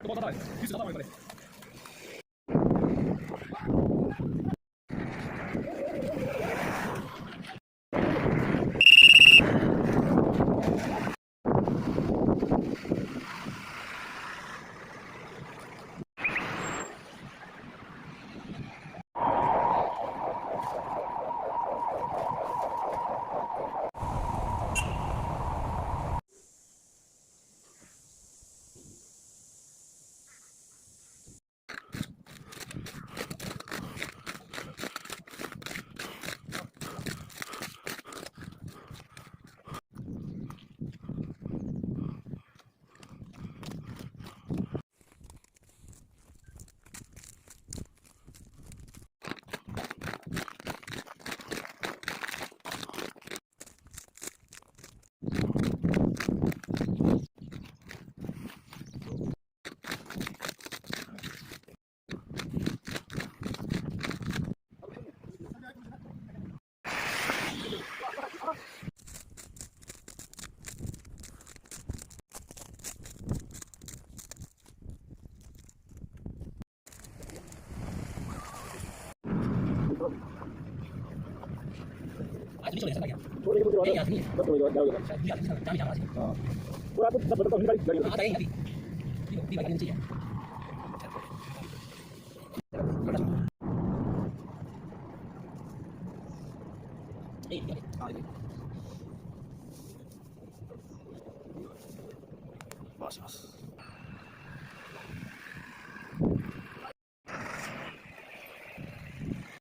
बहुत ज़्यादा है, 20 ज़्यादा हमारे पहले। आज नहीं चलेगा क्या? छोटे के नहीं आज नहीं है। बस कोई बात नहीं शायद भी आज नहीं जा रहा है। हां और आप सब बता अपनी गाड़ी हां नहीं अभी भी बाइक नीचे है। ए हां बस बस